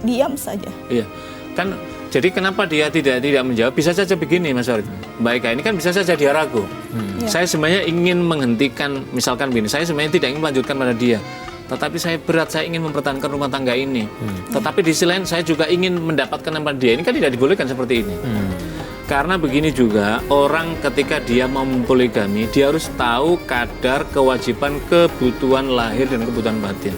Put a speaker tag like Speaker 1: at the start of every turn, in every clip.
Speaker 1: diam saja.
Speaker 2: Iya, kan jadi kenapa dia tidak menjawab? Bisa saja begini, Mas Farid. Mbak Eka, ini kan bisa saja dia ragu. Saya sebenarnya ingin menghentikan, misalkan begini, saya sebenarnya tidak ingin melanjutkan pada dia. Tetapi saya berat, saya ingin mempertahankan rumah tangga ini. Tetapi di sisi lain saya juga ingin mendapatkan pada dia. Ini kan tidak dibolehkan seperti ini. Karena begini juga, orang ketika dia mau mempoligami, dia harus tahu kadar kewajiban kebutuhan lahir dan kebutuhan batin.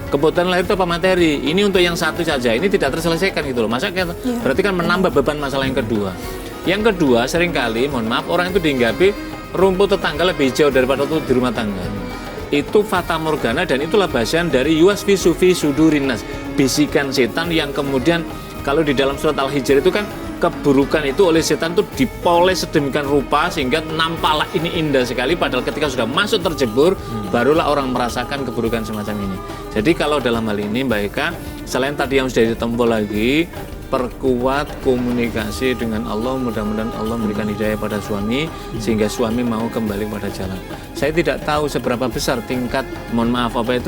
Speaker 2: Kebutuhan lahir itu apa? Materi. Ini untuk yang satu saja, ini tidak terselesaikan gitu loh. Masa berarti kan menambah beban masalah yang kedua. Yang kedua, seringkali, mohon maaf, orang itu dihinggapi rumput tetangga lebih hijau daripada rumput di rumah tangga. Itu fata morgana dan itulah bahasan dari yuwaswisu fi sudurinas, bisikan setan yang kemudian kalau di dalam surat Al-Hijr itu kan keburukan itu oleh setan itu dipoles sedemikian rupa sehingga nampaklah ini indah sekali, padahal ketika sudah masuk terjebur barulah orang merasakan keburukan semacam ini. Jadi kalau dalam hal ini Mbak Eka, selain tadi yang sudah ditempuh lagi, perkuat komunikasi dengan Allah, mudah-mudahan Allah memberikan hidayah pada suami sehingga suami mau kembali pada jalan. Saya tidak tahu seberapa besar tingkat, mohon maaf, apa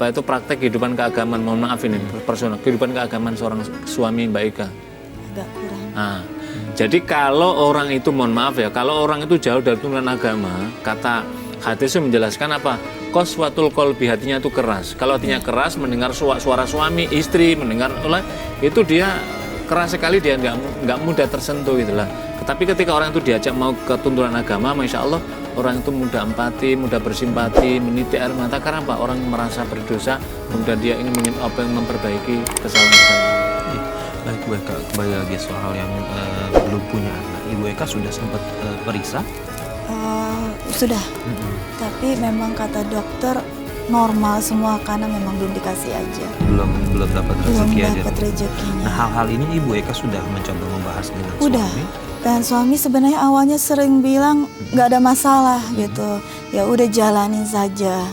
Speaker 2: itu praktek kehidupan keagamaan, mohon maaf ini personal, kehidupan keagamaan seorang suami Mbak Eka.
Speaker 1: Agak kurang.
Speaker 2: Jadi kalau orang itu, mohon maaf ya, kalau orang itu jauh dari tuntunan agama, kata hadis menjelaskan apa? Qaswatul qalbi, hatinya itu keras. Kalau hatinya keras, mendengar suara suami, istri, mendengar itu dia keras sekali, dia nggak mudah tersentuh gitulah. Tetapi ketika orang itu diajak mau ke tuntunan agama, masya Allah, orang itu mudah empati, mudah bersimpati, menitik air mata. Karena apa? Orang merasa berdosa, kemudian dia ingin memperbaiki kesalahan-kesalahan.
Speaker 3: Baik, Bu Eka, kembali lagi soal yang belum punya anak. Ibu Eka sudah sempat periksa?
Speaker 1: Sudah, tapi memang kata dokter normal semua karena memang belum dikasih aja.
Speaker 3: Belum dapat rezeki aja.
Speaker 1: Belum dapat rezekinya.
Speaker 3: Nah, hal-hal ini Ibu Eka sudah mencoba membahas dengan suami?
Speaker 1: Dan suami sebenarnya awalnya sering bilang nggak ada masalah gitu, ya udah jalanin saja.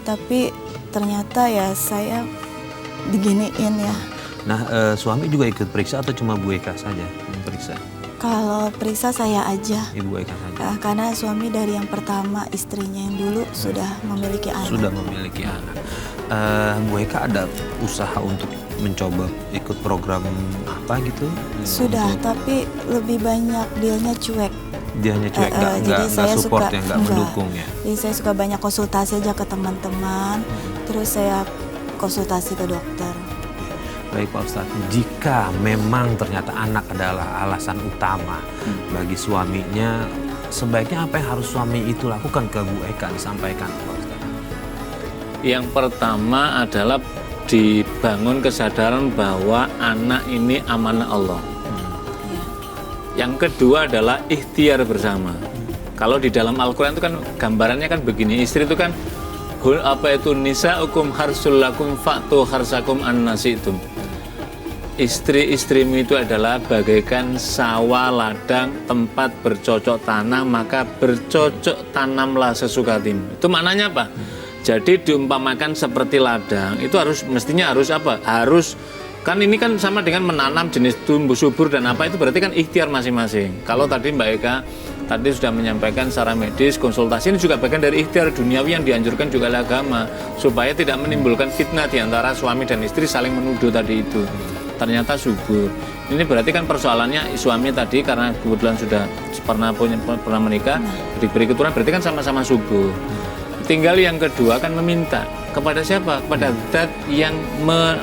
Speaker 1: Tapi ternyata ya saya diginiin ya.
Speaker 3: Nah, suami juga ikut periksa atau cuma Bu Eka saja yang periksa?
Speaker 1: Kalau periksa saya aja.
Speaker 3: Ibu Eka saja.
Speaker 1: Karena suami dari yang pertama, istrinya yang dulu sudah memiliki anak.
Speaker 3: Sudah memiliki anak. Bu Eka ada usaha untuk mencoba ikut program apa gitu?
Speaker 1: Sudah, tapi lebih banyak dianya cuek.
Speaker 3: Dianya cuek, nggak support ya, nggak mendukung ya?
Speaker 1: Jadi saya suka banyak konsultasi aja ke teman-teman, terus saya konsultasi ke dokter.
Speaker 3: Baik Pak Ustadz, jika memang ternyata anak adalah alasan utama bagi suaminya, sebaiknya apa yang harus suami itu lakukan ke Bu Eka disampaikan Pak Ustadz?
Speaker 2: Yang pertama adalah dibangun kesadaran bahwa anak ini amanah Allah. Yang kedua adalah ikhtiar bersama. Kalau di dalam Al-Quran itu kan gambarannya kan begini, istri itu kan nisa'ukum harsul lakum fa'tu harsakum annasitum. Istri-istrimu itu adalah bagaikan sawah ladang, tempat bercocok tanam, maka bercocok tanamlah sesuka hatimu. Itu maknanya apa? Jadi diumpamakan seperti ladang, itu mestinya harus apa? Harus, kan ini kan sama dengan menanam jenis tumbuh subur dan apa, itu berarti kan ikhtiar masing-masing. Kalau tadi Mbak Eka tadi sudah menyampaikan secara medis, konsultasi ini juga bagian dari ikhtiar duniawi yang dianjurkan juga oleh agama, supaya tidak menimbulkan fitnah di antara suami dan istri saling menuduh tadi itu. Ternyata subur. Ini berarti kan persoalannya suami tadi karena kebetulan sudah pernah menikah, diberi keturunan, berarti kan sama-sama subur. Tinggal yang kedua kan meminta kepada siapa? Kepada zat yang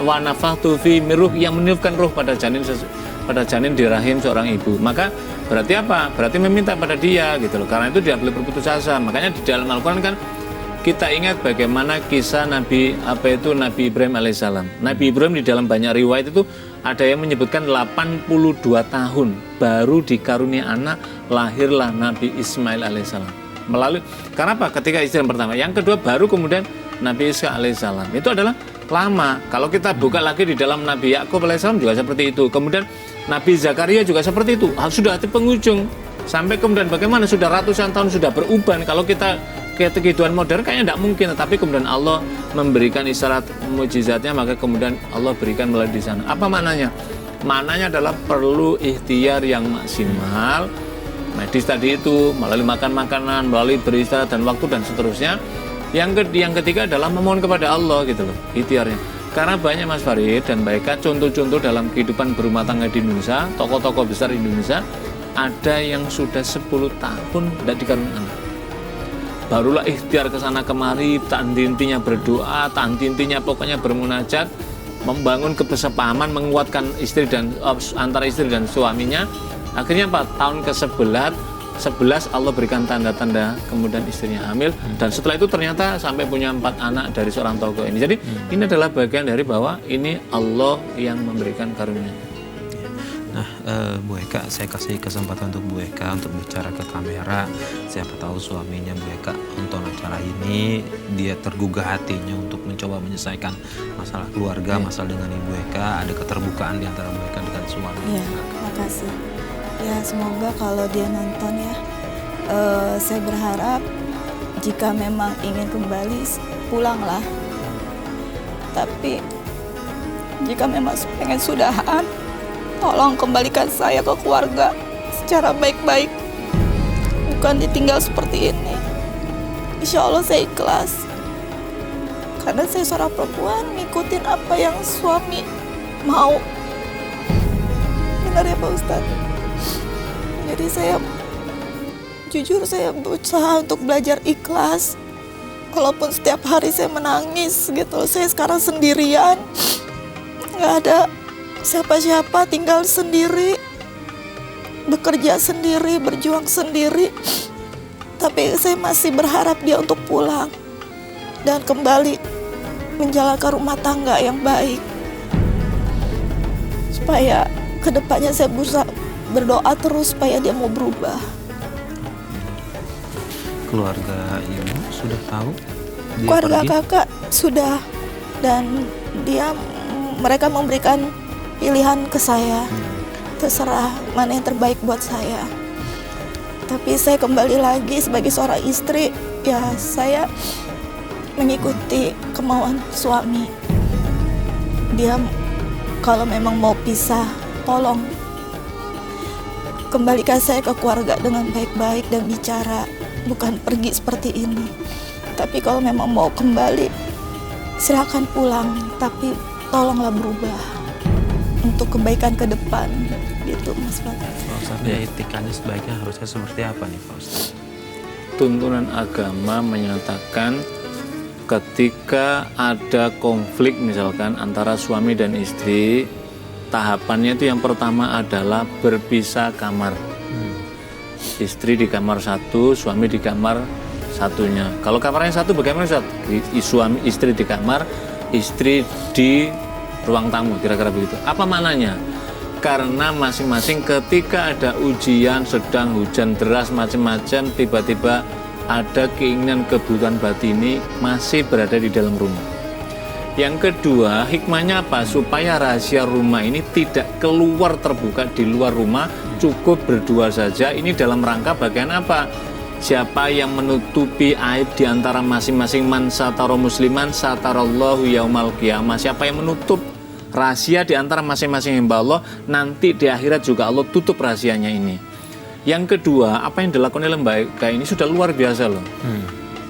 Speaker 2: wanafahtu fi miruh, yang meniupkan ruh pada janin di rahim seorang ibu. Maka berarti apa? Berarti meminta pada dia gitu loh. Karena itu dia boleh berputus asa. Makanya di dalam Al-Quran kan kita ingat bagaimana kisah Nabi Ibrahim alaihissalam. Nabi Ibrahim di dalam banyak riwayat itu ada yang menyebutkan 82 tahun baru dikarunia anak, lahirlah Nabi Ismail alaihissalam. Karena apa? Ketika istri yang pertama, yang kedua baru kemudian Nabi Isa alaihissalam. Itu adalah lama. Kalau kita buka lagi di dalam Nabi Yakub alaihissalam juga seperti itu. Kemudian Nabi Zakaria juga seperti itu. Sudah di penghujung. Sampai kemudian bagaimana sudah ratusan tahun sudah beruban. Kalau kita kehidupan modern kayaknya tidak mungkin, tapi kemudian Allah memberikan isyarat mukjizatnya, maka kemudian Allah berikan melalui di sana. Apa maknanya? Maknanya adalah perlu ikhtiar yang maksimal, medis tadi itu, melalui makan makanan, melalui beristirahat dan waktu dan seterusnya. Yang ketiga adalah memohon kepada Allah gitu loh, ikhtiarnya. Karena banyak Mas Farid dan Mbak Eka contoh-contoh dalam kehidupan berumah tangga di Indonesia, tokoh-tokoh besar Indonesia, ada yang sudah 10 tahun tidak dikaruniai anak. Barulah ikhtiar ke sana kemari, tak henti-hentinya berdoa, tak henti-hentinya pokoknya bermunajat, membangun kebersamaan, menguatkan istri dan antara istri dan suaminya. Akhirnya apa? Tahun ke-11 Allah berikan tanda-tanda, kemudian istrinya hamil, dan setelah itu ternyata sampai punya 4 anak dari seorang tokoh ini. Jadi ini adalah bagian dari bahwa ini Allah yang memberikan karunia.
Speaker 3: Nah, Bu Eka, saya kasih kesempatan untuk Bu Eka untuk bicara ke kamera. Siapa tahu suaminya Bu Eka nonton acara ini, dia tergugah hatinya untuk mencoba menyelesaikan masalah keluarga, masalah dengan Ibu Eka, ada keterbukaan di antara Bu Eka dengan suami.
Speaker 1: Iya, makasih. Ya semoga kalau dia nonton ya, saya berharap jika memang ingin kembali pulanglah. Tapi jika memang pengen sudahan, tolong kembalikan saya ke keluarga secara baik-baik, bukan ditinggal seperti ini. Insya Allah saya ikhlas, karena saya seorang perempuan ngikutin apa yang suami mau. Benar ya Pak Ustadz? Jadi saya jujur saya berusaha untuk belajar ikhlas, walaupun setiap hari saya menangis gitu. Saya sekarang sendirian, nggak ada siapa-siapa, tinggal sendiri, bekerja sendiri, berjuang sendiri. Tapi saya masih berharap dia untuk pulang dan kembali menjalankan rumah tangga yang baik, supaya kedepannya saya berusaha berdoa terus supaya dia mau berubah.
Speaker 3: Keluarga Ibu sudah tahu? Dia
Speaker 1: Keluarga
Speaker 3: pergi?
Speaker 1: kakak sudah, dan mereka memberikan pilihan ke saya. Terserah mana yang terbaik buat saya. Tapi saya kembali lagi sebagai seorang istri, ya saya mengikuti kemauan suami. Dia kalau memang mau pisah, tolong kembalikan saya ke keluarga dengan baik-baik dan bicara, bukan pergi seperti ini. Tapi kalau memang mau kembali, silakan pulang, tapi tolonglah berubah untuk kebaikan ke depan, gitu Mas Fatih.
Speaker 3: Pak Ustadz, ya etikanya sebaiknya harusnya seperti apa nih Pak Ustadz?
Speaker 2: Tuntunan agama menyatakan ketika ada konflik misalkan antara suami dan istri, tahapannya itu yang pertama adalah berpisah kamar. Istri di kamar satu, suami di kamar satunya. Kalau kamarnya satu bagaimana Ustaz? Suami istri di kamar, istri di ruang tamu, kira-kira begitu. Apa maknanya? Karena masing-masing ketika ada ujian, sedang hujan deras macam-macam, tiba-tiba ada keinginan kebutuhan batini masih berada di dalam rumah. Yang kedua, hikmahnya apa? Supaya rahasia rumah ini tidak keluar terbuka di luar rumah, cukup berdua saja. Ini dalam rangka bagian apa? Siapa yang menutupi aib di antara masing-masing, man satara musliman satarallahu yaumal qiyamah. Siapa yang menutup rahasia di antara masing-masing hamba Allah, nanti di akhirat juga Allah tutup rahasianya ini. Yang kedua, apa yang dilakukan oleh Mbak Eka ini sudah luar biasa loh.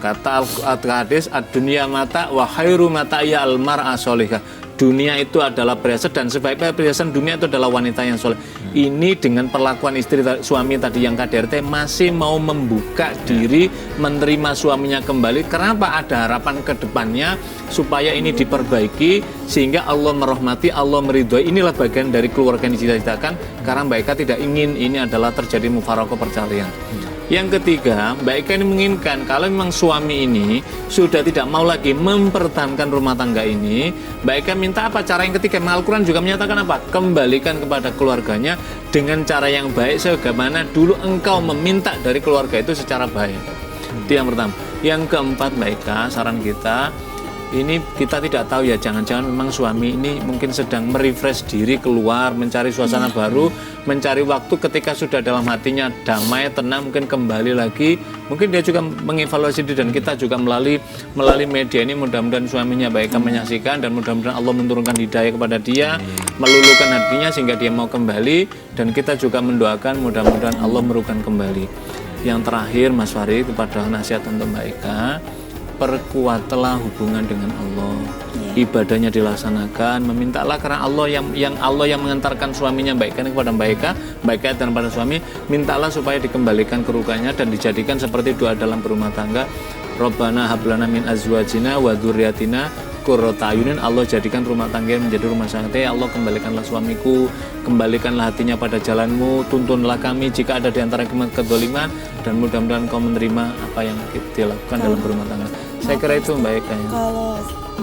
Speaker 2: Kata al-hadis, ad-dunya mata wa khairu mata ya al-mar'a sholihah. Dunia itu adalah perhiasan dan sebaik-baik perhiasan dunia itu adalah wanita yang soleh. Ini dengan perlakuan istri suami tadi yang KDRT masih mau membuka diri menerima suaminya kembali. Kenapa? Ada harapan ke depannya supaya ini diperbaiki sehingga Allah merahmati, Allah meridhoi. Inilah bagian dari keluarga yang dicita-citakan, karena Mbak Eka tidak ingin ini adalah terjadi mufaraqah perceraian. Yang ketiga, Mbak Eka ini menginginkan kalau memang suami ini sudah tidak mau lagi mempertahankan rumah tangga ini, Mbak Eka minta apa? Cara yang ketiga, Al-Quran juga menyatakan apa? Kembalikan kepada keluarganya dengan cara yang baik sebagaimana dulu engkau meminta dari keluarga itu secara baik. Itu yang pertama. Yang keempat, Mbak Eka, saran kita, ini kita tidak tahu ya, jangan-jangan memang suami ini mungkin sedang merefresh diri, keluar mencari suasana baru, mencari waktu ketika sudah dalam hatinya damai, tenang, mungkin kembali lagi. Mungkin dia juga mengevaluasi diri, dan kita juga melalui media ini mudah-mudahan suaminya baik menyaksikan, dan mudah-mudahan Allah menurunkan hidayah kepada dia, meluluhkan hatinya sehingga dia mau kembali, dan kita juga mendoakan mudah-mudahan Allah merukan kembali. Yang terakhir Mas Farid, kepada nasihat untuk Mbak Eka, perkuatlah hubungan dengan Allah.
Speaker 1: Iya.
Speaker 2: Ibadahnya dilaksanakan, memintalah karena Allah yang mengantarkan suaminya baikkan kepada baikkan dan pada suami, mintalah supaya dikembalikan kerukannya dan dijadikan seperti doa dalam berumah tangga. Rabbana hablana min azwajina wa dzurriyyatina qurrata ayunin. Allah jadikan rumah tangga menjadi rumah sakit. Ya Allah, kembalikanlah suamiku, kembalikanlah hatinya pada jalanmu, tuntunlah kami jika ada di antara kezaliman, dan mudah-mudahan kau menerima apa yang dilakukan dalam berumah tangga. Saya kira itu Mbak Eka ya.
Speaker 1: Kalau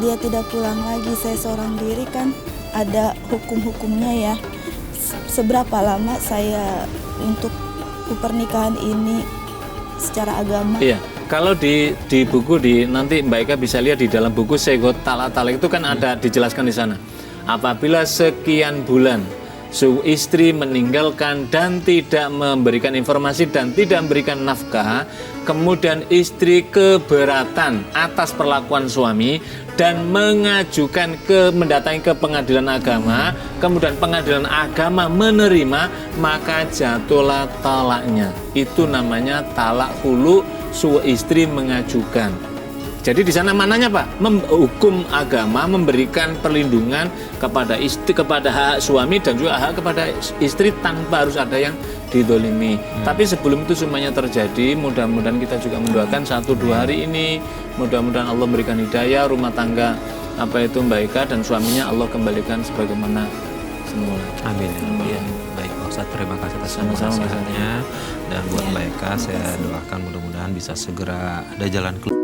Speaker 1: dia tidak pulang lagi, saya seorang diri kan ada hukum-hukumnya ya. Seberapa lama saya untuk pernikahan ini secara agama?
Speaker 2: Iya, kalau di buku nanti Mbak Eka bisa lihat di dalam buku Segot Talak itu kan ada dijelaskan di sana. Apabila sekian bulan istri meninggalkan dan tidak memberikan informasi dan tidak memberikan nafkah, kemudian istri keberatan atas perlakuan suami dan mendatangi ke pengadilan agama, kemudian pengadilan agama menerima, maka jatuhlah talaknya. Itu namanya talak hulu, istri mengajukan. Jadi di sana mananya Pak? Hukum agama memberikan perlindungan kepada istri, kepada hak suami dan juga hak kepada istri tanpa harus ada yang didolimi. Tapi sebelum itu semuanya terjadi, mudah-mudahan kita juga mendoakan 1-2 hari ini, mudah-mudahan Allah memberikan hidayah rumah tangga Mbak Eka dan suaminya Allah kembalikan sebagaimana semula.
Speaker 3: Amin. Ya. Baik Pak Ustadz, terima kasih atas
Speaker 2: Sama-sama,
Speaker 3: nasihatnya. Dan buat Mbak Eka, saya doakan mudah-mudahan bisa segera ada jalan keluar.